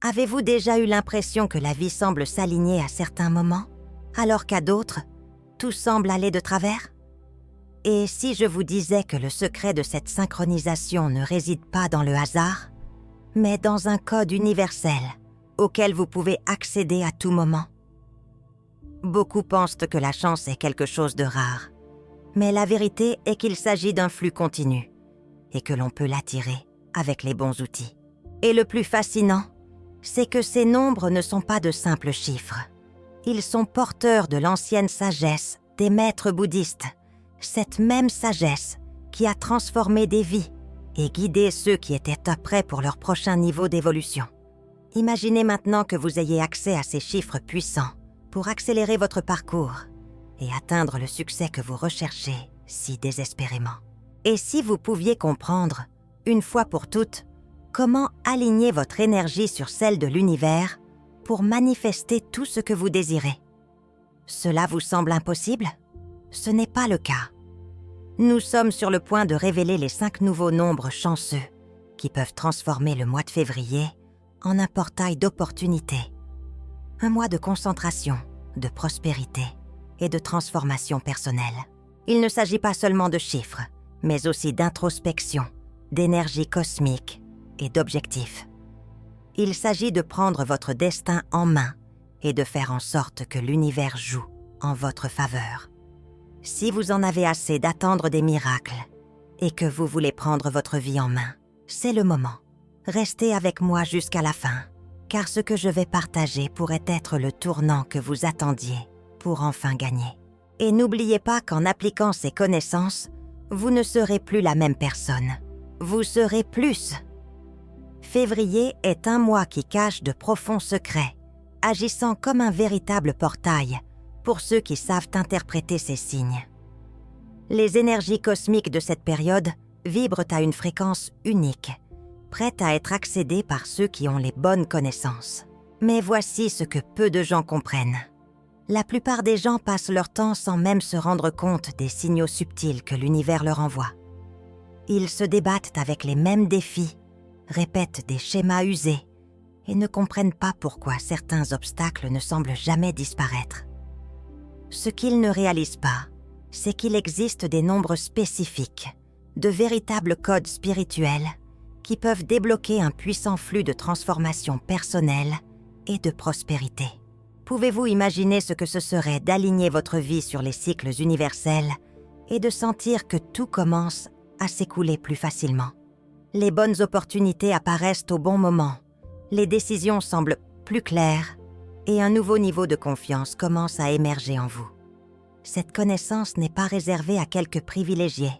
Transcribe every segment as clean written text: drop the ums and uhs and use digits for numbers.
Avez-vous déjà eu l'impression que la vie semble s'aligner à certains moments, alors qu'à d'autres, tout semble aller de travers? Et si je vous disais que le secret de cette synchronisation ne réside pas dans le hasard, mais dans un code universel auquel vous pouvez accéder à tout moment? Beaucoup pensent que la chance est quelque chose de rare, mais la vérité est qu'il s'agit d'un flux continu et que l'on peut l'attirer avec les bons outils. Et le plus fascinant, c'est que ces nombres ne sont pas de simples chiffres. Ils sont porteurs de l'ancienne sagesse des maîtres bouddhistes, cette même sagesse qui a transformé des vies et guidé ceux qui étaient prêts pour leur prochain niveau d'évolution. Imaginez maintenant que vous ayez accès à ces chiffres puissants pour accélérer votre parcours et atteindre le succès que vous recherchez si désespérément. Et si vous pouviez comprendre, une fois pour toutes, comment aligner votre énergie sur celle de l'univers pour manifester tout ce que vous désirez? Cela vous semble impossible? Ce n'est pas le cas. Nous sommes sur le point de révéler les 5 nouveaux nombres chanceux qui peuvent transformer le mois de février en un portail d'opportunités. Un mois de concentration, de prospérité et de transformation personnelle. Il ne s'agit pas seulement de chiffres, mais aussi d'introspection, d'énergie cosmique et d'objectifs. Il s'agit de prendre votre destin en main et de faire en sorte que l'univers joue en votre faveur. Si vous en avez assez d'attendre des miracles et que vous voulez prendre votre vie en main, c'est le moment. Restez avec moi jusqu'à la fin, car ce que je vais partager pourrait être le tournant que vous attendiez pour enfin gagner. Et n'oubliez pas qu'en appliquant ces connaissances, vous ne serez plus la même personne. Vous serez plus. Février est un mois qui cache de profonds secrets, agissant comme un véritable portail pour ceux qui savent interpréter ces signes. Les énergies cosmiques de cette période vibrent à une fréquence unique, prête à être accédée par ceux qui ont les bonnes connaissances. Mais voici ce que peu de gens comprennent. La plupart des gens passent leur temps sans même se rendre compte des signaux subtils que l'univers leur envoie. Ils se débattent avec les mêmes défis, répètent des schémas usés et ne comprennent pas pourquoi certains obstacles ne semblent jamais disparaître. Ce qu'ils ne réalisent pas, c'est qu'il existe des nombres spécifiques, de véritables codes spirituels qui peuvent débloquer un puissant flux de transformation personnelle et de prospérité. Pouvez-vous imaginer ce que ce serait d'aligner votre vie sur les cycles universels et de sentir que tout commence à s'écouler plus facilement? Les bonnes opportunités apparaissent au bon moment, les décisions semblent plus claires et un nouveau niveau de confiance commence à émerger en vous. Cette connaissance n'est pas réservée à quelques privilégiés,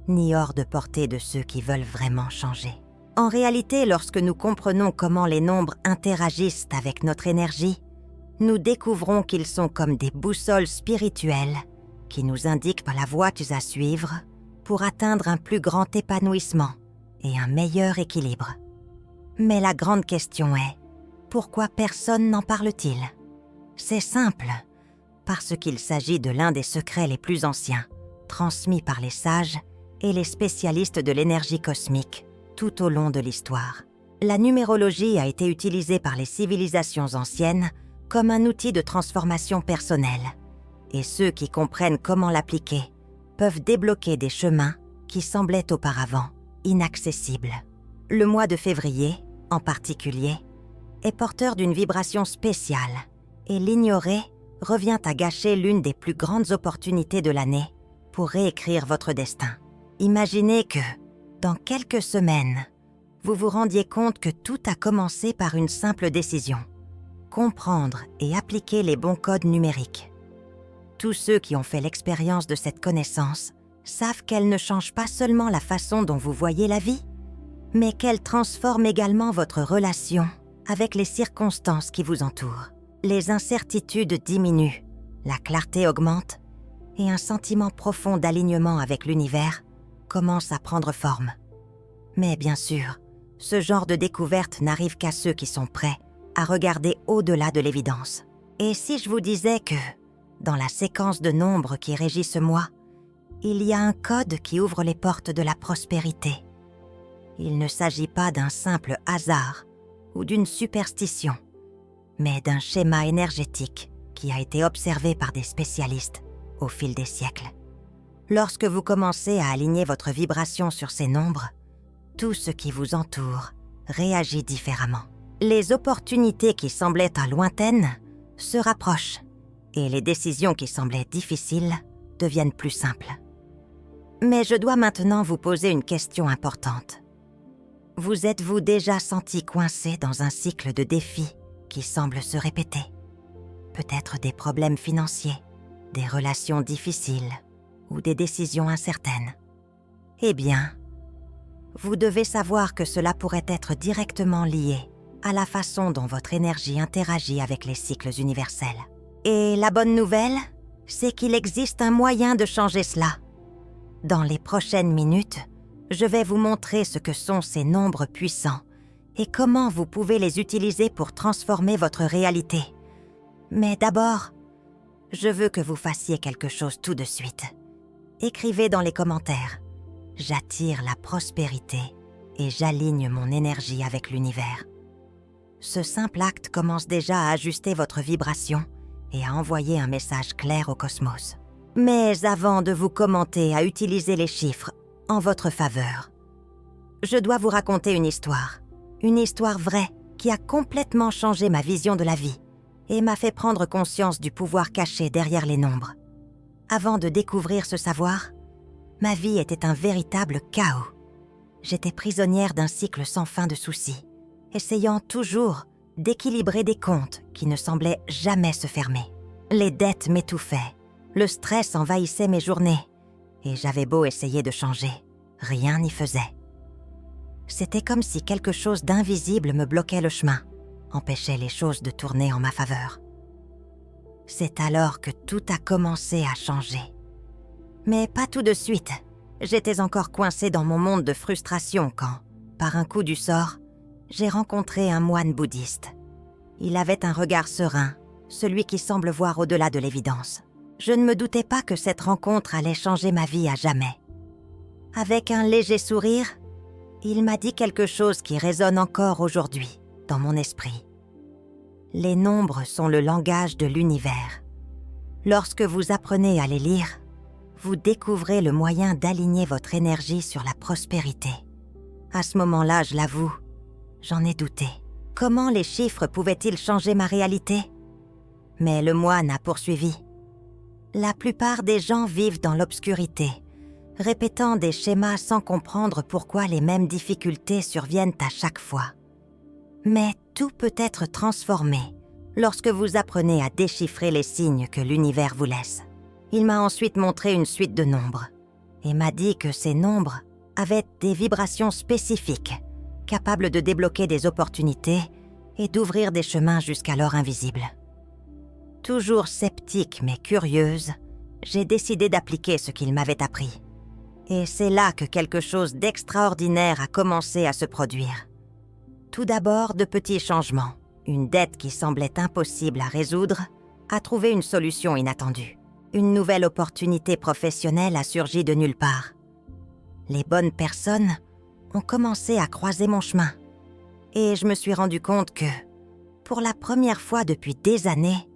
ni hors de portée de ceux qui veulent vraiment changer. En réalité, lorsque nous comprenons comment les nombres interagissent avec notre énergie, nous découvrons qu'ils sont comme des boussoles spirituelles qui nous indiquent la voie à suivre pour atteindre un plus grand épanouissement et un meilleur équilibre. Mais la grande question est, pourquoi personne n'en parle-t-il? C'est simple, parce qu'il s'agit de l'un des secrets les plus anciens, transmis par les sages et les spécialistes de l'énergie cosmique tout au long de l'histoire. La numérologie a été utilisée par les civilisations anciennes comme un outil de transformation personnelle, et ceux qui comprennent comment l'appliquer peuvent débloquer des chemins qui semblaient auparavant inaccessibles. Le mois de février, en particulier, est porteur d'une vibration spéciale, et l'ignorer revient à gâcher l'une des plus grandes opportunités de l'année pour réécrire votre destin. Imaginez que, dans quelques semaines, vous vous rendiez compte que tout a commencé par une simple décision: comprendre et appliquer les bons codes numériques. Tous ceux qui ont fait l'expérience de cette connaissance savent qu'elle ne change pas seulement la façon dont vous voyez la vie, mais qu'elle transforme également votre relation avec les circonstances qui vous entourent. Les incertitudes diminuent, la clarté augmente et un sentiment profond d'alignement avec l'univers commence à prendre forme. Mais bien sûr, ce genre de découverte n'arrive qu'à ceux qui sont prêts à regarder au-delà de l'évidence. Et si je vous disais que, dans la séquence de nombres qui régit ce mois, il y a un code qui ouvre les portes de la prospérité. Il ne s'agit pas d'un simple hasard ou d'une superstition, mais d'un schéma énergétique qui a été observé par des spécialistes au fil des siècles. Lorsque vous commencez à aligner votre vibration sur ces nombres, tout ce qui vous entoure réagit différemment. Les opportunités qui semblaient lointaines se rapprochent et les décisions qui semblaient difficiles deviennent plus simples. Mais je dois maintenant vous poser une question importante. Vous êtes-vous déjà senti coincé dans un cycle de défis qui semble se répéter? Peut-être des problèmes financiers, des relations difficiles ou des décisions incertaines. Eh bien, vous devez savoir que cela pourrait être directement lié à la façon dont votre énergie interagit avec les cycles universels. Et la bonne nouvelle, c'est qu'il existe un moyen de changer cela. Dans les prochaines minutes, je vais vous montrer ce que sont ces nombres puissants et comment vous pouvez les utiliser pour transformer votre réalité. Mais d'abord, je veux que vous fassiez quelque chose tout de suite. Écrivez dans les commentaires « J'attire la prospérité et j'aligne mon énergie avec l'univers ». Ce simple acte commence déjà à ajuster votre vibration et à envoyer un message clair au cosmos. Mais avant de vous commenter à utiliser les chiffres en votre faveur, je dois vous raconter une histoire vraie qui a complètement changé ma vision de la vie et m'a fait prendre conscience du pouvoir caché derrière les nombres. Avant de découvrir ce savoir, ma vie était un véritable chaos. J'étais prisonnière d'un cycle sans fin de soucis, essayant toujours d'équilibrer des comptes qui ne semblaient jamais se fermer. Les dettes m'étouffaient, le stress envahissait mes journées, et j'avais beau essayer de changer, rien n'y faisait. C'était comme si quelque chose d'invisible me bloquait le chemin, empêchait les choses de tourner en ma faveur. C'est alors que tout a commencé à changer. Mais pas tout de suite. J'étais encore coincée dans mon monde de frustration quand, par un coup du sort, j'ai rencontré un moine bouddhiste. Il avait un regard serein, celui qui semble voir au-delà de l'évidence. Je ne me doutais pas que cette rencontre allait changer ma vie à jamais. Avec un léger sourire, il m'a dit quelque chose qui résonne encore aujourd'hui dans mon esprit. Les nombres sont le langage de l'univers. Lorsque vous apprenez à les lire, vous découvrez le moyen d'aligner votre énergie sur la prospérité. À ce moment-là, je l'avoue, j'en ai douté. Comment les chiffres pouvaient-ils changer ma réalité? Mais le moine a poursuivi. La plupart des gens vivent dans l'obscurité, répétant des schémas sans comprendre pourquoi les mêmes difficultés surviennent à chaque fois. Mais tout peut être transformé lorsque vous apprenez à déchiffrer les signes que l'univers vous laisse. Il m'a ensuite montré une suite de nombres et m'a dit que ces nombres avaient des vibrations spécifiques, capables de débloquer des opportunités et d'ouvrir des chemins jusqu'alors invisibles. Toujours sceptique mais curieuse, j'ai décidé d'appliquer ce qu'il m'avait appris. Et c'est là que quelque chose d'extraordinaire a commencé à se produire. Tout d'abord, de petits changements. Une dette qui semblait impossible à résoudre a trouvé une solution inattendue. Une nouvelle opportunité professionnelle a surgi de nulle part. Les bonnes personnes ont commencé à croiser mon chemin. Et je me suis rendu compte que, pour la première fois depuis des années,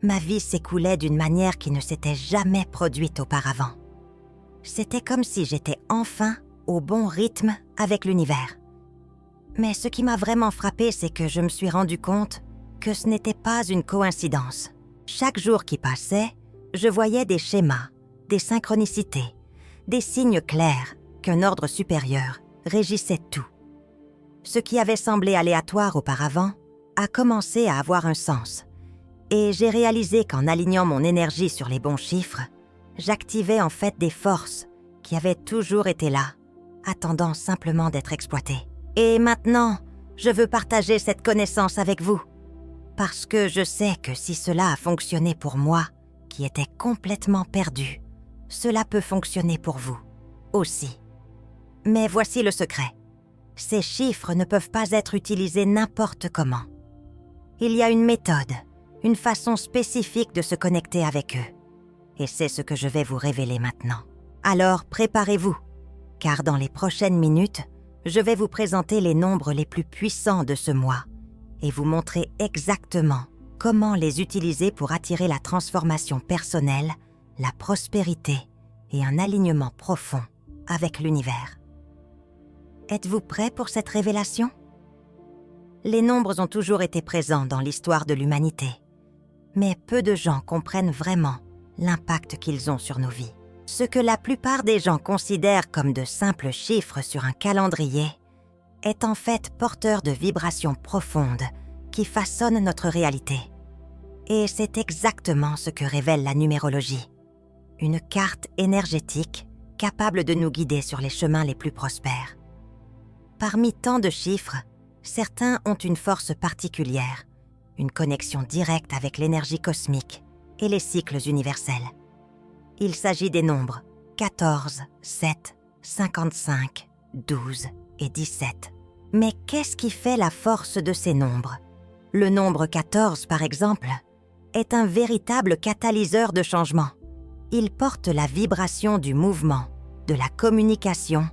ma vie s'écoulait d'une manière qui ne s'était jamais produite auparavant. C'était comme si j'étais enfin au bon rythme avec l'univers. Mais ce qui m'a vraiment frappée, c'est que je me suis rendu compte que ce n'était pas une coïncidence. Chaque jour qui passait, je voyais des schémas, des synchronicités, des signes clairs qu'un ordre supérieur régissait tout. Ce qui avait semblé aléatoire auparavant a commencé à avoir un sens. Et j'ai réalisé qu'en alignant mon énergie sur les bons chiffres, j'activais en fait des forces qui avaient toujours été là, attendant simplement d'être exploitées. Et maintenant, je veux partager cette connaissance avec vous, parce que je sais que si cela a fonctionné pour moi, qui était complètement perdu, cela peut fonctionner pour vous aussi. Mais voici le secret. Ces chiffres ne peuvent pas être utilisés n'importe comment. Il y a une méthode, une façon spécifique de se connecter avec eux. Et c'est ce que je vais vous révéler maintenant. Alors préparez-vous, car dans les prochaines minutes, je vais vous présenter les nombres les plus puissants de ce mois et vous montrer exactement comment les utiliser pour attirer la transformation personnelle, la prospérité et un alignement profond avec l'univers. Êtes-vous prêt pour cette révélation? Les nombres ont toujours été présents dans l'histoire de l'humanité, mais peu de gens comprennent vraiment l'impact qu'ils ont sur nos vies. Ce que la plupart des gens considèrent comme de simples chiffres sur un calendrier est en fait porteur de vibrations profondes qui façonnent notre réalité. Et c'est exactement ce que révèle la numérologie. Une carte énergétique capable de nous guider sur les chemins les plus prospères. Parmi tant de chiffres, certains ont une force particulière, une connexion directe avec l'énergie cosmique et les cycles universels. Il s'agit des nombres 14, 7, 55, 12 et 17. Mais qu'est-ce qui fait la force de ces nombres? Le nombre 14, par exemple, est un véritable catalyseur de changement. Il porte la vibration du mouvement, de la communication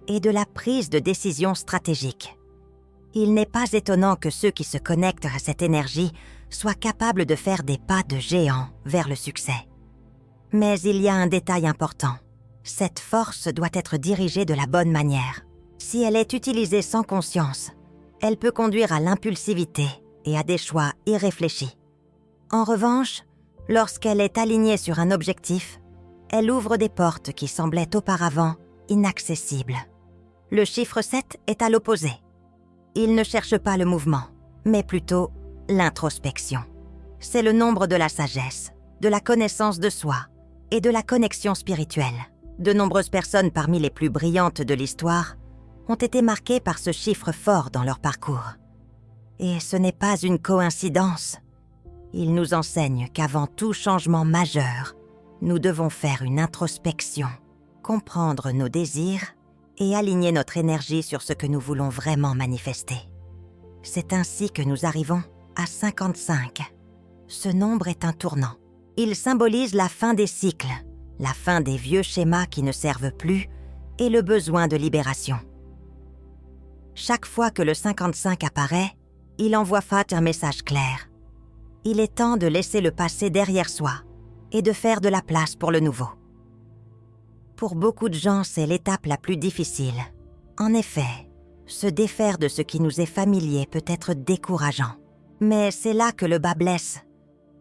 et de la prise de décision stratégique. Il n'est pas étonnant que ceux qui se connectent à cette énergie soient capables de faire des pas de géant vers le succès. Mais il y a un détail important. Cette force doit être dirigée de la bonne manière. Si elle est utilisée sans conscience, elle peut conduire à l'impulsivité et à des choix irréfléchis. En revanche, lorsqu'elle est alignée sur un objectif, elle ouvre des portes qui semblaient auparavant inaccessibles. Le chiffre 7 est à l'opposé. Il ne cherche pas le mouvement, mais plutôt l'introspection. C'est le nombre de la sagesse, de la connaissance de soi et de la connexion spirituelle. De nombreuses personnes parmi les plus brillantes de l'histoire ont été marquées par ce chiffre fort dans leur parcours. Et ce n'est pas une coïncidence. Il nous enseigne qu'avant tout changement majeur, nous devons faire une introspection, comprendre nos désirs et aligner notre énergie sur ce que nous voulons vraiment manifester. C'est ainsi que nous arrivons à 55. Ce nombre est un tournant. Il symbolise la fin des cycles, la fin des vieux schémas qui ne servent plus et le besoin de libération. Chaque fois que le 55 apparaît, il envoie un message clair. Il est temps de laisser le passé derrière soi et de faire de la place pour le nouveau. Pour beaucoup de gens, c'est l'étape la plus difficile. En effet, se défaire de ce qui nous est familier peut être décourageant. Mais c'est là que le bât blesse.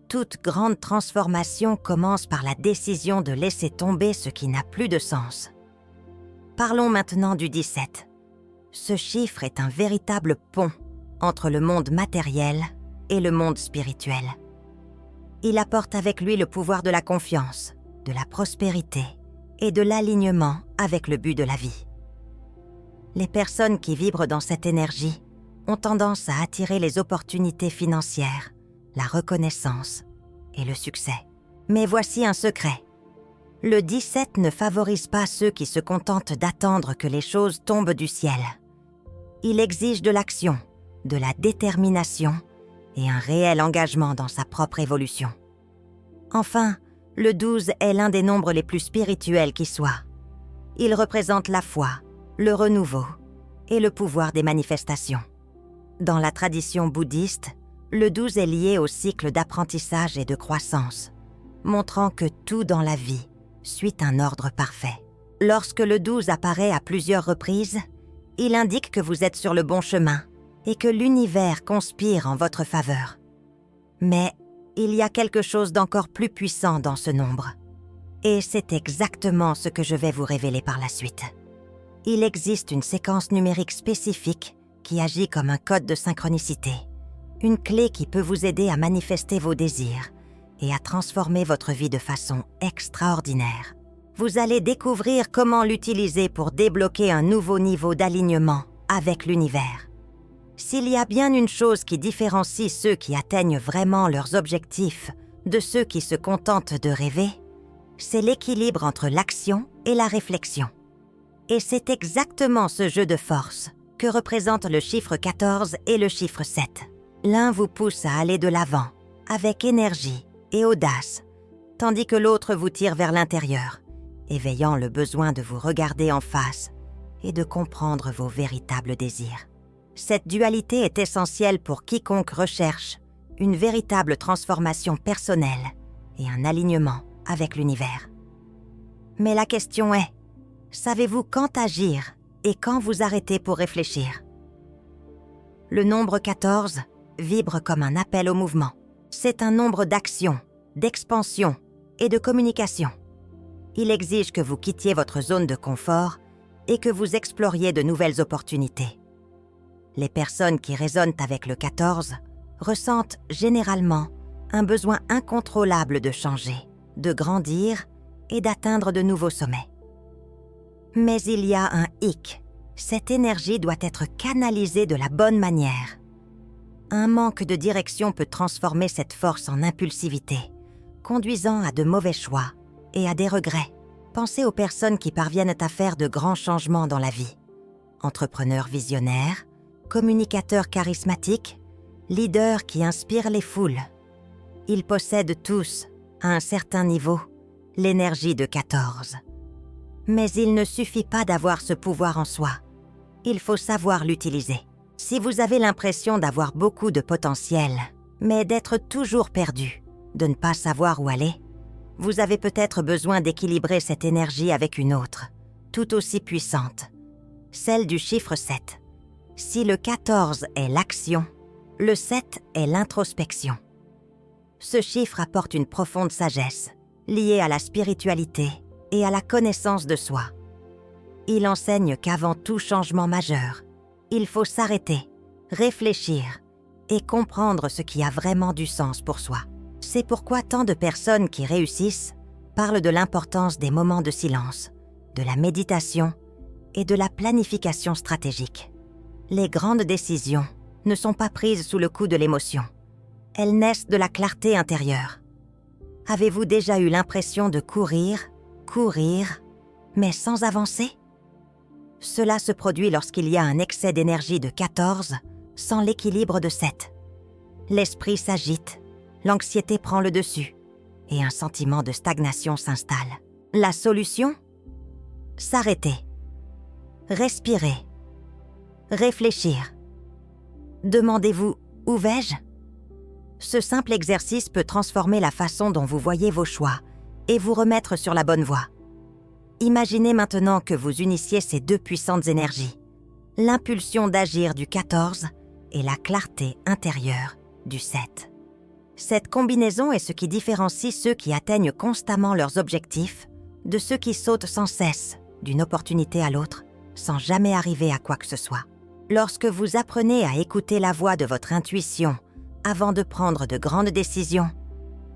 Toute grande transformation commence par la décision de laisser tomber ce qui n'a plus de sens. Parlons maintenant du 17. Ce chiffre est un véritable pont entre le monde matériel et le monde spirituel. Il apporte avec lui le pouvoir de la confiance, de la prospérité et de l'alignement avec le but de la vie. Les personnes qui vibrent dans cette énergie ont tendance à attirer les opportunités financières, la reconnaissance et le succès. Mais voici un secret. Le 17 ne favorise pas ceux qui se contentent d'attendre que les choses tombent du ciel. Il exige de l'action, de la détermination et un réel engagement dans sa propre évolution. Enfin, le 12 est l'un des nombres les plus spirituels qui soient. Il représente la foi, le renouveau et le pouvoir des manifestations. Dans la tradition bouddhiste, le 12 est lié au cycle d'apprentissage et de croissance, montrant que tout dans la vie suit un ordre parfait. Lorsque le 12 apparaît à plusieurs reprises, il indique que vous êtes sur le bon chemin et que l'univers conspire en votre faveur. Mais il y a quelque chose d'encore plus puissant dans ce nombre. Et c'est exactement ce que je vais vous révéler par la suite. Il existe une séquence numérique spécifique qui agit comme un code de synchronicité, une clé qui peut vous aider à manifester vos désirs et à transformer votre vie de façon extraordinaire. Vous allez découvrir comment l'utiliser pour débloquer un nouveau niveau d'alignement avec l'univers. S'il y a bien une chose qui différencie ceux qui atteignent vraiment leurs objectifs de ceux qui se contentent de rêver, c'est l'équilibre entre l'action et la réflexion. Et c'est exactement ce jeu de force que représentent le chiffre 14 et le chiffre 7. L'un vous pousse à aller de l'avant, avec énergie et audace, tandis que l'autre vous tire vers l'intérieur, éveillant le besoin de vous regarder en face et de comprendre vos véritables désirs. Cette dualité est essentielle pour quiconque recherche une véritable transformation personnelle et un alignement avec l'univers. Mais la question est, savez-vous quand agir et quand vous arrêter pour réfléchir? Le nombre 14 vibre comme un appel au mouvement. C'est un nombre d'action, d'expansion et de communication. Il exige que vous quittiez votre zone de confort et que vous exploriez de nouvelles opportunités. Les personnes qui résonnent avec le 14 ressentent généralement un besoin incontrôlable de changer, de grandir et d'atteindre de nouveaux sommets. Mais il y a un hic. Cette énergie doit être canalisée de la bonne manière. Un manque de direction peut transformer cette force en impulsivité, conduisant à de mauvais choix et à des regrets. Pensez aux personnes qui parviennent à faire de grands changements dans la vie. Entrepreneurs visionnaires, communicateurs charismatiques, leaders qui inspirent les foules. Ils possèdent tous, à un certain niveau, l'énergie de 14. Mais il ne suffit pas d'avoir ce pouvoir en soi. Il faut savoir l'utiliser. Si vous avez l'impression d'avoir beaucoup de potentiel, mais d'être toujours perdu, de ne pas savoir où aller, vous avez peut-être besoin d'équilibrer cette énergie avec une autre, tout aussi puissante, celle du chiffre 7. Si le 14 est l'action, le 7 est l'introspection. Ce chiffre apporte une profonde sagesse, liée à la spiritualité et à la connaissance de soi. Il enseigne qu'avant tout changement majeur, il faut s'arrêter, réfléchir et comprendre ce qui a vraiment du sens pour soi. C'est pourquoi tant de personnes qui réussissent parlent de l'importance des moments de silence, de la méditation et de la planification stratégique. Les grandes décisions ne sont pas prises sous le coup de l'émotion. Elles naissent de la clarté intérieure. Avez-vous déjà eu l'impression de courir, mais sans avancer? Cela se produit lorsqu'il y a un excès d'énergie de 14 sans l'équilibre de 7. L'esprit s'agite, l'anxiété prend le dessus et un sentiment de stagnation s'installe. La solution? S'arrêter. Respirer. Réfléchir. Demandez-vous « Où vais-je » Ce simple exercice peut transformer la façon dont vous voyez vos choix et vous remettre sur la bonne voie. Imaginez maintenant que vous unissiez ces deux puissantes énergies, l'impulsion d'agir du 14 et la clarté intérieure du 7. Cette combinaison est ce qui différencie ceux qui atteignent constamment leurs objectifs de ceux qui sautent sans cesse d'une opportunité à l'autre sans jamais arriver à quoi que ce soit. Lorsque vous apprenez à écouter la voix de votre intuition avant de prendre de grandes décisions,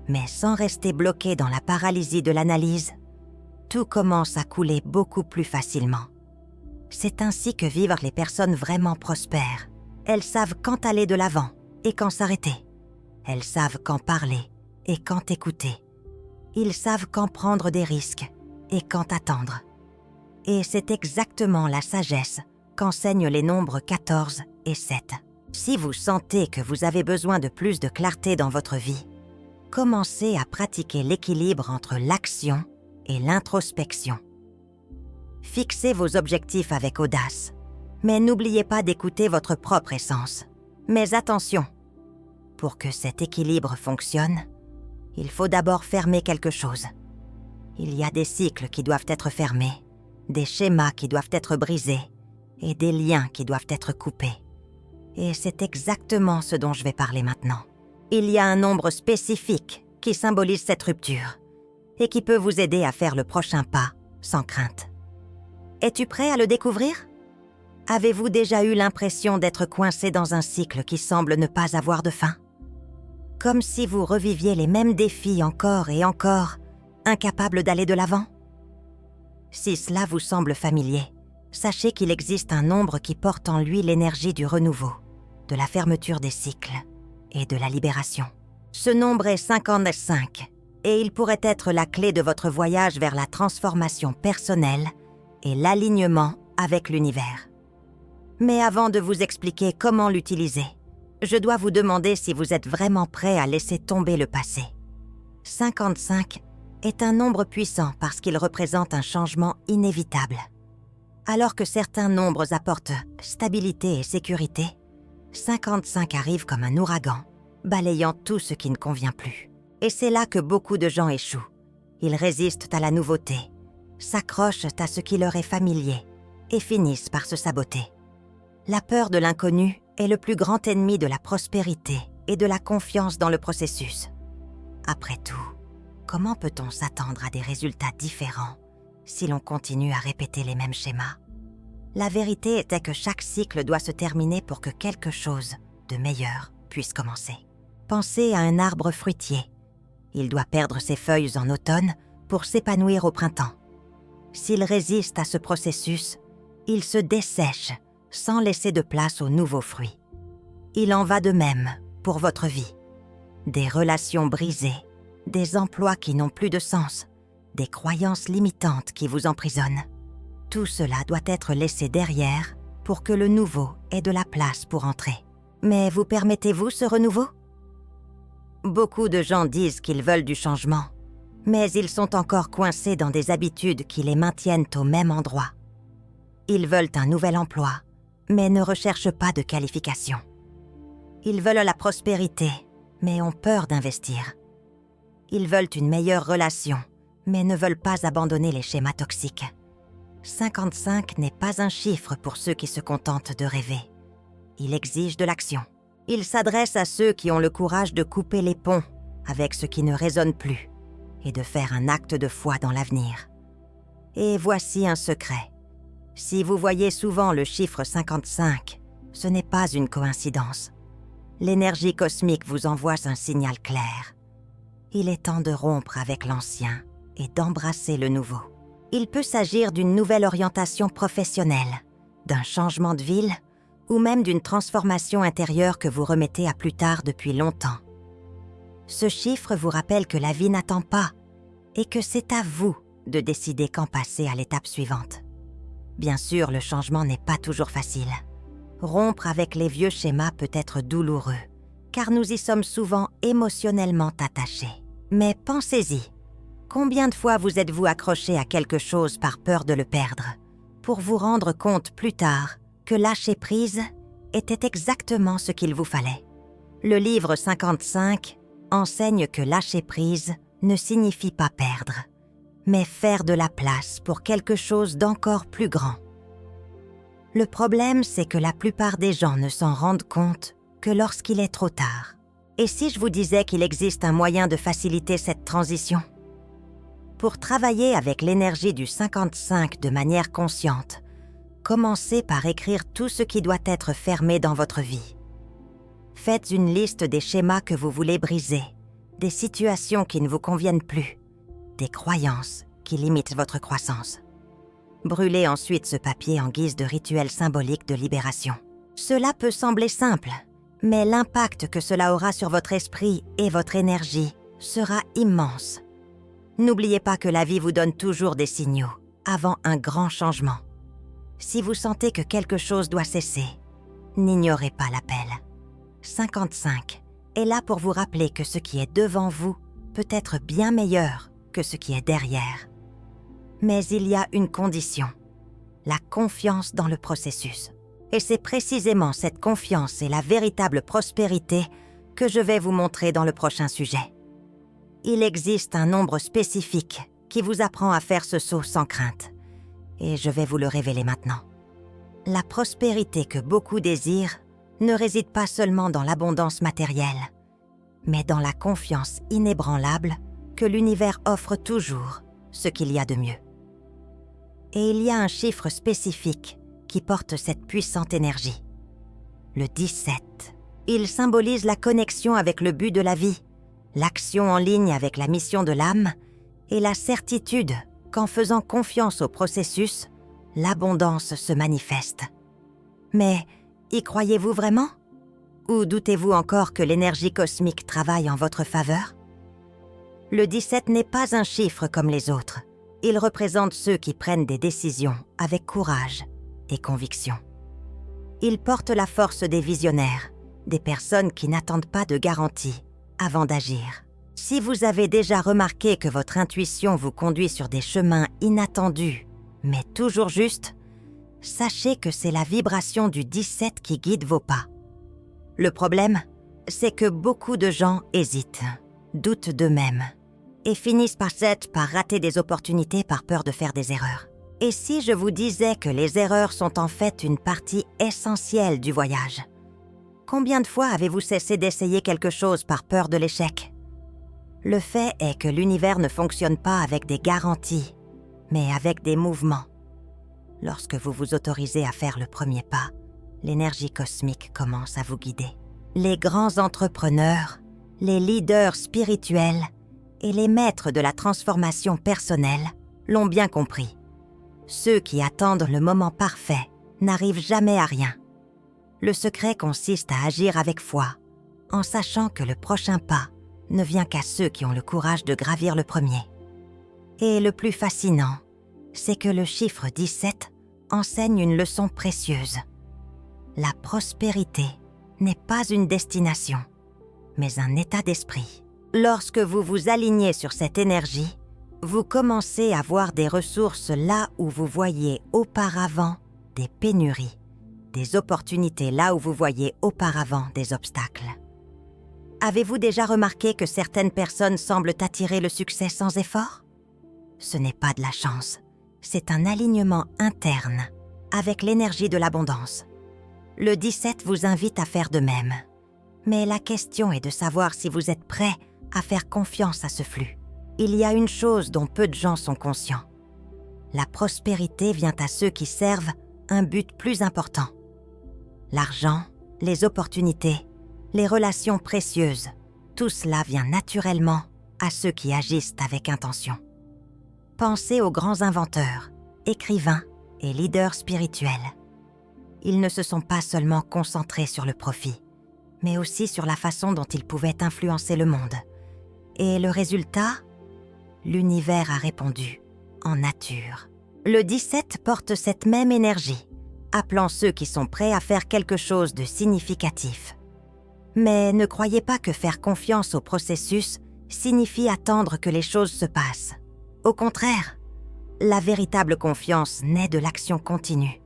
mais sans rester bloqué dans la paralysie de l'analyse, tout commence à couler beaucoup plus facilement. C'est ainsi que vivent les personnes vraiment prospères. Elles savent quand aller de l'avant et quand s'arrêter. Elles savent quand parler et quand écouter. Ils savent quand prendre des risques et quand attendre. Et c'est exactement la sagesse qu'enseignent les nombres 14 et 7. Si vous sentez que vous avez besoin de plus de clarté dans votre vie, commencez à pratiquer l'équilibre entre l'action et l'introspection. Fixez vos objectifs avec audace, mais n'oubliez pas d'écouter votre propre essence. Mais attention, pour que cet équilibre fonctionne, il faut d'abord fermer quelque chose. Il y a des cycles qui doivent être fermés, des schémas qui doivent être brisés et des liens qui doivent être coupés. Et c'est exactement ce dont je vais parler maintenant. Il y a un nombre spécifique qui symbolise cette rupture et qui peut vous aider à faire le prochain pas sans crainte. Es-tu prêt à le découvrir? Avez-vous déjà eu l'impression d'être coincé dans un cycle qui semble ne pas avoir de fin? Comme si vous reviviez les mêmes défis encore et encore, incapable d'aller de l'avant? Si cela vous semble familier, sachez qu'il existe un nombre qui porte en lui l'énergie du renouveau, de la fermeture des cycles et de la libération. Ce nombre est 55 et il pourrait être la clé de votre voyage vers la transformation personnelle et l'alignement avec l'univers. Mais avant de vous expliquer comment l'utiliser, je dois vous demander si vous êtes vraiment prêt à laisser tomber le passé. 55 est un nombre puissant parce qu'il représente un changement inévitable. Alors que certains nombres apportent stabilité et sécurité, 55 arrive comme un ouragan, balayant tout ce qui ne convient plus. Et c'est là que beaucoup de gens échouent. Ils résistent à la nouveauté, s'accrochent à ce qui leur est familier et finissent par se saboter. La peur de l'inconnu est le plus grand ennemi de la prospérité et de la confiance dans le processus. Après tout, comment peut-on s'attendre à des résultats différents si l'on continue à répéter les mêmes schémas? La vérité était que chaque cycle doit se terminer pour que quelque chose de meilleur puisse commencer. Pensez à un arbre fruitier. Il doit perdre ses feuilles en automne pour s'épanouir au printemps. S'il résiste à ce processus, il se dessèche sans laisser de place aux nouveaux fruits. Il en va de même pour votre vie. Des relations brisées, des emplois qui n'ont plus de sens, des croyances limitantes qui vous emprisonnent. Tout cela doit être laissé derrière pour que le nouveau ait de la place pour entrer. Mais vous permettez-vous ce renouveau? Beaucoup de gens disent qu'ils veulent du changement, mais ils sont encore coincés dans des habitudes qui les maintiennent au même endroit. Ils veulent un nouvel emploi, mais ne recherchent pas de qualification. Ils veulent la prospérité, mais ont peur d'investir. Ils veulent une meilleure relation, mais ne veulent pas abandonner les schémas toxiques. 55 n'est pas un chiffre pour ceux qui se contentent de rêver. Il exige de l'action. Il s'adresse à ceux qui ont le courage de couper les ponts avec ce qui ne résonne plus et de faire un acte de foi dans l'avenir. Et voici un secret. Si vous voyez souvent le chiffre 55, ce n'est pas une coïncidence. L'énergie cosmique vous envoie un signal clair. Il est temps de rompre avec l'ancien et d'embrasser le nouveau. Il peut s'agir d'une nouvelle orientation professionnelle, d'un changement de ville ou même d'une transformation intérieure que vous remettez à plus tard depuis longtemps. Ce chiffre vous rappelle que la vie n'attend pas et que c'est à vous de décider quand passer à l'étape suivante. Bien sûr, le changement n'est pas toujours facile. Rompre avec les vieux schémas peut être douloureux, car nous y sommes souvent émotionnellement attachés. Mais pensez-y. Combien de fois vous êtes-vous accroché à quelque chose par peur de le perdre, pour vous rendre compte plus tard que lâcher prise était exactement ce qu'il vous fallait? Le livre 55 enseigne que lâcher prise ne signifie pas perdre, mais faire de la place pour quelque chose d'encore plus grand. Le problème, c'est que la plupart des gens ne s'en rendent compte que lorsqu'il est trop tard. Et si je vous disais qu'il existe un moyen de faciliter cette transition? Pour travailler avec l'énergie du 55 de manière consciente, commencez par écrire tout ce qui doit être fermé dans votre vie. Faites une liste des schémas que vous voulez briser, des situations qui ne vous conviennent plus, des croyances qui limitent votre croissance. Brûlez ensuite ce papier en guise de rituel symbolique de libération. Cela peut sembler simple, mais l'impact que cela aura sur votre esprit et votre énergie sera immense. N'oubliez pas que la vie vous donne toujours des signaux avant un grand changement. Si vous sentez que quelque chose doit cesser, n'ignorez pas l'appel. 55 est là pour vous rappeler que ce qui est devant vous peut être bien meilleur que ce qui est derrière. Mais il y a une condition, la confiance dans le processus. Et c'est précisément cette confiance et la véritable prospérité que je vais vous montrer dans le prochain sujet. Il existe un nombre spécifique qui vous apprend à faire ce saut sans crainte. Et je vais vous le révéler maintenant. La prospérité que beaucoup désirent ne réside pas seulement dans l'abondance matérielle, mais dans la confiance inébranlable que l'univers offre toujours ce qu'il y a de mieux. Et il y a un chiffre spécifique qui porte cette puissante énergie. Le 17. Il symbolise la connexion avec le but de la vie, l'action en ligne avec la mission de l'âme et la certitude qu'en faisant confiance au processus, l'abondance se manifeste. Mais y croyez-vous vraiment? Ou doutez-vous encore que l'énergie cosmique travaille en votre faveur? Le 17 n'est pas un chiffre comme les autres. Il représente ceux qui prennent des décisions avec courage et conviction. Il porte la force des visionnaires, des personnes qui n'attendent pas de garantie avant d'agir. Si vous avez déjà remarqué que votre intuition vous conduit sur des chemins inattendus, mais toujours justes, sachez que c'est la vibration du 17 qui guide vos pas. Le problème, c'est que beaucoup de gens hésitent, doutent d'eux-mêmes et finissent par rater des opportunités par peur de faire des erreurs. Et si je vous disais que les erreurs sont en fait une partie essentielle du voyage? Combien de fois avez-vous cessé d'essayer quelque chose par peur de l'échec? Le fait est que l'univers ne fonctionne pas avec des garanties, mais avec des mouvements. Lorsque vous vous autorisez à faire le premier pas, l'énergie cosmique commence à vous guider. Les grands entrepreneurs, les leaders spirituels et les maîtres de la transformation personnelle l'ont bien compris. Ceux qui attendent le moment parfait n'arrivent jamais à rien. Le secret consiste à agir avec foi, en sachant que le prochain pas ne vient qu'à ceux qui ont le courage de gravir le premier. Et le plus fascinant, c'est que le chiffre 17 enseigne une leçon précieuse. La prospérité n'est pas une destination, mais un état d'esprit. Lorsque vous vous alignez sur cette énergie, vous commencez à voir des ressources là où vous voyiez auparavant des pénuries, des opportunités là où vous voyiez auparavant des obstacles. Avez-vous déjà remarqué que certaines personnes semblent attirer le succès sans effort? Ce n'est pas de la chance, c'est un alignement interne avec l'énergie de l'abondance. Le 17 vous invite à faire de même. Mais la question est de savoir si vous êtes prêt à faire confiance à ce flux. Il y a une chose dont peu de gens sont conscients. La prospérité vient à ceux qui servent un but plus important. L'argent, les opportunités, les relations précieuses, tout cela vient naturellement à ceux qui agissent avec intention. Pensez aux grands inventeurs, écrivains et leaders spirituels. Ils ne se sont pas seulement concentrés sur le profit, mais aussi sur la façon dont ils pouvaient influencer le monde. Et le résultat? L'univers a répondu en nature. Le 17 porte cette même énergie, appelant ceux qui sont prêts à faire quelque chose de significatif. Mais ne croyez pas que faire confiance au processus signifie attendre que les choses se passent. Au contraire, la véritable confiance naît de l'action continue,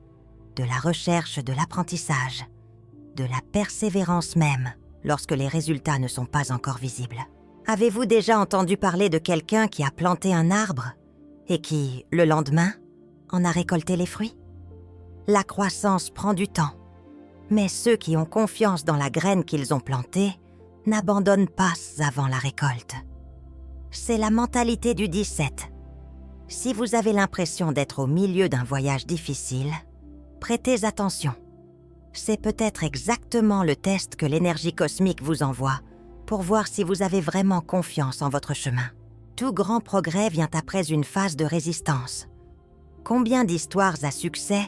de la recherche de l'apprentissage, de la persévérance même lorsque les résultats ne sont pas encore visibles. Avez-vous déjà entendu parler de quelqu'un qui a planté un arbre et qui, le lendemain, en a récolté les fruits? La croissance prend du temps, mais ceux qui ont confiance dans la graine qu'ils ont plantée n'abandonnent pas avant la récolte. C'est la mentalité du 17. Si vous avez l'impression d'être au milieu d'un voyage difficile, prêtez attention. C'est peut-être exactement le test que l'énergie cosmique vous envoie pour voir si vous avez vraiment confiance en votre chemin. Tout grand progrès vient après une phase de résistance. Combien d'histoires à succès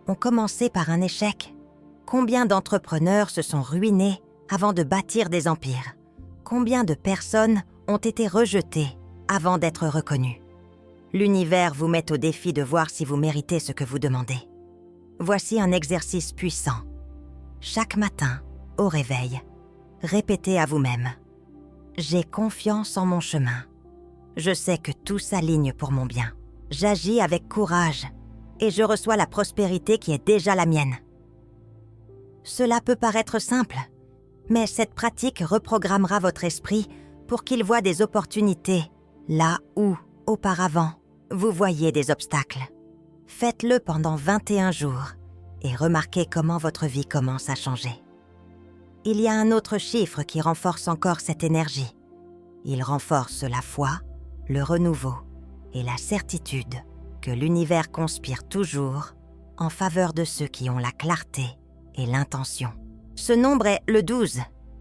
ont commencé par un échec? Combien d'entrepreneurs se sont ruinés avant de bâtir des empires? Combien de personnes ont été rejetées avant d'être reconnues? L'univers vous met au défi de voir si vous méritez ce que vous demandez. Voici un exercice puissant. Chaque matin, au réveil, répétez à vous-même « J'ai confiance en mon chemin. Je sais que tout s'aligne pour mon bien. J'agis avec courage et je reçois la prospérité qui est déjà la mienne. » Cela peut paraître simple, mais cette pratique reprogrammera votre esprit pour qu'il voie des opportunités là où, auparavant, vous voyiez des obstacles. Faites-le pendant 21 jours et remarquez comment votre vie commence à changer. Il y a un autre chiffre qui renforce encore cette énergie. Il renforce la foi, le renouveau et la certitude que l'univers conspire toujours en faveur de ceux qui ont la clarté et l'intention. Ce nombre est le 12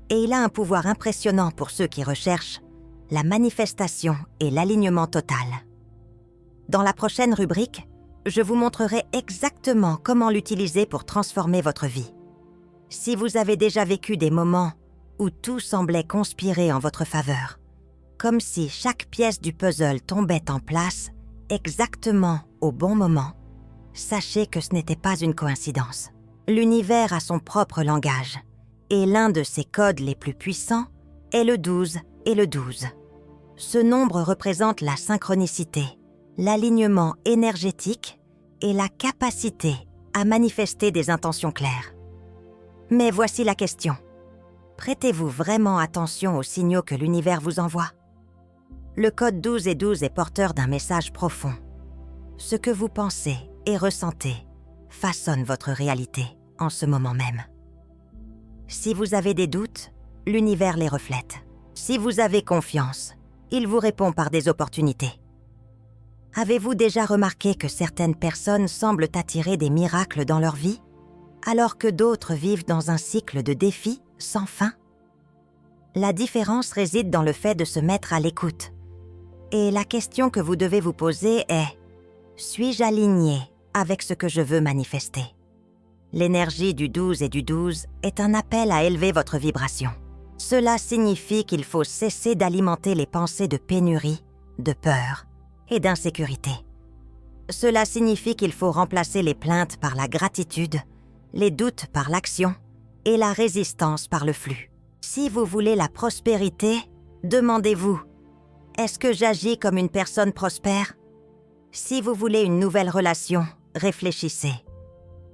et il a un pouvoir impressionnant pour ceux qui recherchent la manifestation et l'alignement total. Dans la prochaine rubrique, je vous montrerai exactement comment l'utiliser pour transformer votre vie. Si vous avez déjà vécu des moments où tout semblait conspirer en votre faveur, comme si chaque pièce du puzzle tombait en place exactement au bon moment, sachez que ce n'était pas une coïncidence. L'univers a son propre langage, et l'un de ses codes les plus puissants est le 12 et le 12. Ce nombre représente la synchronicité, l'alignement énergétique et la capacité à manifester des intentions claires. Mais voici la question. Prêtez-vous vraiment attention aux signaux que l'univers vous envoie? Le code 12 et 12 est porteur d'un message profond. Ce que vous pensez et ressentez façonne votre réalité en ce moment même. Si vous avez des doutes, l'univers les reflète. Si vous avez confiance, il vous répond par des opportunités. Avez-vous déjà remarqué que certaines personnes semblent attirer des miracles dans leur vie, alors que d'autres vivent dans un cycle de défis sans fin? La différence réside dans le fait de se mettre à l'écoute. Et la question que vous devez vous poser est: suis-je aligné avec ce que je veux manifester? L'énergie du 12 et du 12 est un appel à élever votre vibration. Cela signifie qu'il faut cesser d'alimenter les pensées de pénurie, de peur et d'insécurité. Cela signifie qu'il faut remplacer les plaintes par la gratitude, les doutes par l'action et la résistance par le flux. Si vous voulez la prospérité, demandez-vous: est-ce que j'agis comme une personne prospère? Si vous voulez une nouvelle relation, réfléchissez: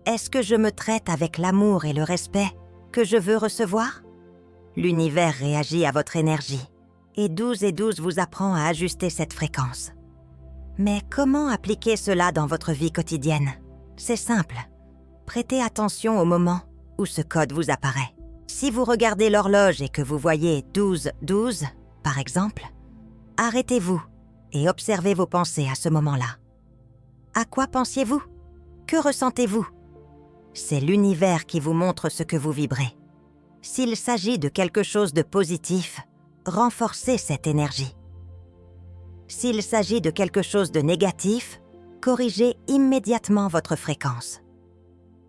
est-ce que je me traite avec l'amour et le respect que je veux recevoir? L'univers réagit à votre énergie, et 12 et 12 vous apprend à ajuster cette fréquence. Mais comment appliquer cela dans votre vie quotidienne? C'est simple. Prêtez attention au moment où ce code vous apparaît. Si vous regardez l'horloge et que vous voyez 12-12, par exemple, arrêtez-vous et observez vos pensées à ce moment-là. À quoi pensiez-vous? Que ressentez-vous? C'est l'univers qui vous montre ce que vous vibrez. S'il s'agit de quelque chose de positif, renforcez cette énergie. S'il s'agit de quelque chose de négatif, corrigez immédiatement votre fréquence.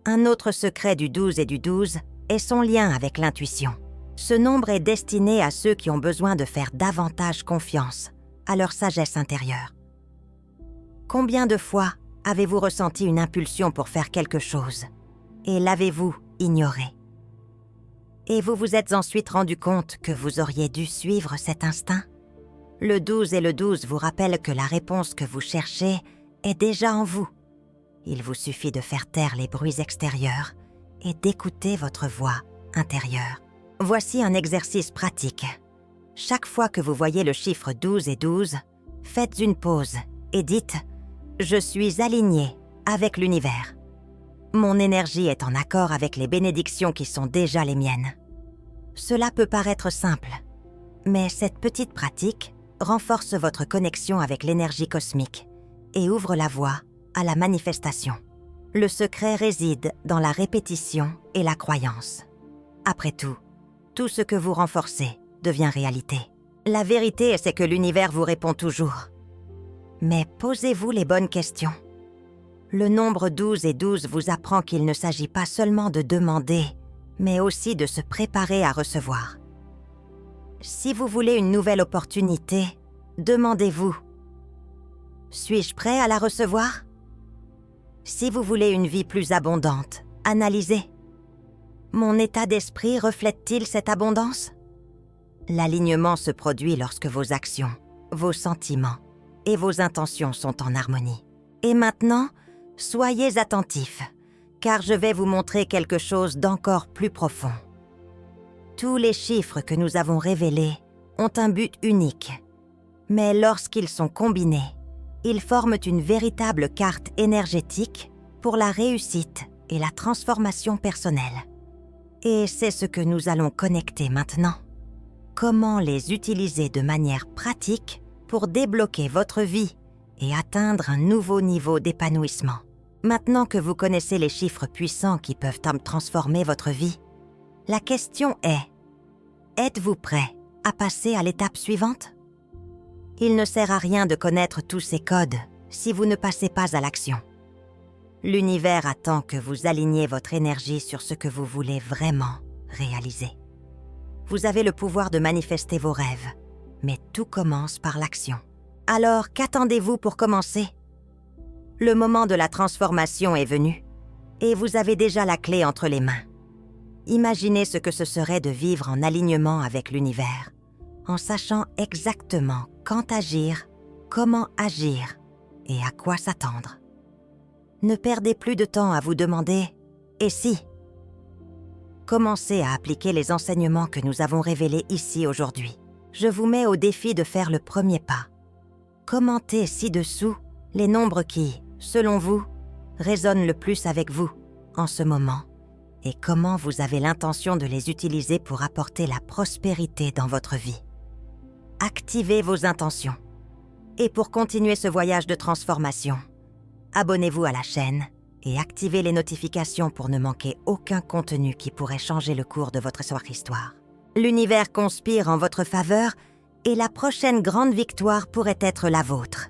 Un autre secret du 12 et du 12 est son lien avec l'intuition. Ce nombre est destiné à ceux qui ont besoin de faire davantage confiance à leur sagesse intérieure. Combien de fois avez-vous ressenti une impulsion pour faire quelque chose et l'avez-vous ignorée? Et vous vous êtes ensuite rendu compte que vous auriez dû suivre cet instinct? Le 12 et le 12 vous rappellent que la réponse que vous cherchez est déjà en vous. Il vous suffit de faire taire les bruits extérieurs et d'écouter votre voix intérieure. Voici un exercice pratique. Chaque fois que vous voyez le chiffre 12 et 12, faites une pause et dites: je suis aligné avec l'univers. Mon énergie est en accord avec les bénédictions qui sont déjà les miennes. Cela peut paraître simple, mais cette petite pratique renforce votre connexion avec l'énergie cosmique et ouvre la voie à la manifestation. Le secret réside dans la répétition et la croyance. Après tout ce que vous renforcez devient réalité. La vérité, c'est que l'univers vous répond toujours. Mais posez-vous les bonnes questions. Le nombre 12 et 12 vous apprend qu'il ne s'agit pas seulement de demander, mais aussi de se préparer à recevoir. Si vous voulez une nouvelle opportunité, demandez-vous: suis-je prêt à la recevoir? Si vous voulez une vie plus abondante, analysez: mon état d'esprit reflète-t-il cette abondance? L'alignement se produit lorsque vos actions, vos sentiments et vos intentions sont en harmonie. Et maintenant, soyez attentifs, car je vais vous montrer quelque chose d'encore plus profond. Tous les chiffres que nous avons révélés ont un but unique, mais lorsqu'ils sont combinés, ils forment une véritable carte énergétique pour la réussite et la transformation personnelle. Et c'est ce que nous allons connecter maintenant. Comment les utiliser de manière pratique pour débloquer votre vie et atteindre un nouveau niveau d'épanouissement. Maintenant que vous connaissez les chiffres puissants qui peuvent transformer votre vie, la question est: êtes-vous prêt à passer à l'étape suivante? Il ne sert à rien de connaître tous ces codes si vous ne passez pas à l'action. L'univers attend que vous aligniez votre énergie sur ce que vous voulez vraiment réaliser. Vous avez le pouvoir de manifester vos rêves, mais tout commence par l'action. Alors, qu'attendez-vous pour commencer? Le moment de la transformation est venu, et vous avez déjà la clé entre les mains. Imaginez ce que ce serait de vivre en alignement avec l'univers, en sachant exactement quand agir, comment agir et à quoi s'attendre. Ne perdez plus de temps à vous demander « et si ?» Commencez à appliquer les enseignements que nous avons révélés ici aujourd'hui. Je vous mets au défi de faire le premier pas. Commentez ci-dessous les nombres qui, selon vous, résonnent le plus avec vous en ce moment et comment vous avez l'intention de les utiliser pour apporter la prospérité dans votre vie. Activez vos intentions. Et pour continuer ce voyage de transformation, abonnez-vous à la chaîne et activez les notifications pour ne manquer aucun contenu qui pourrait changer le cours de votre histoire. L'univers conspire en votre faveur et la prochaine grande victoire pourrait être la vôtre.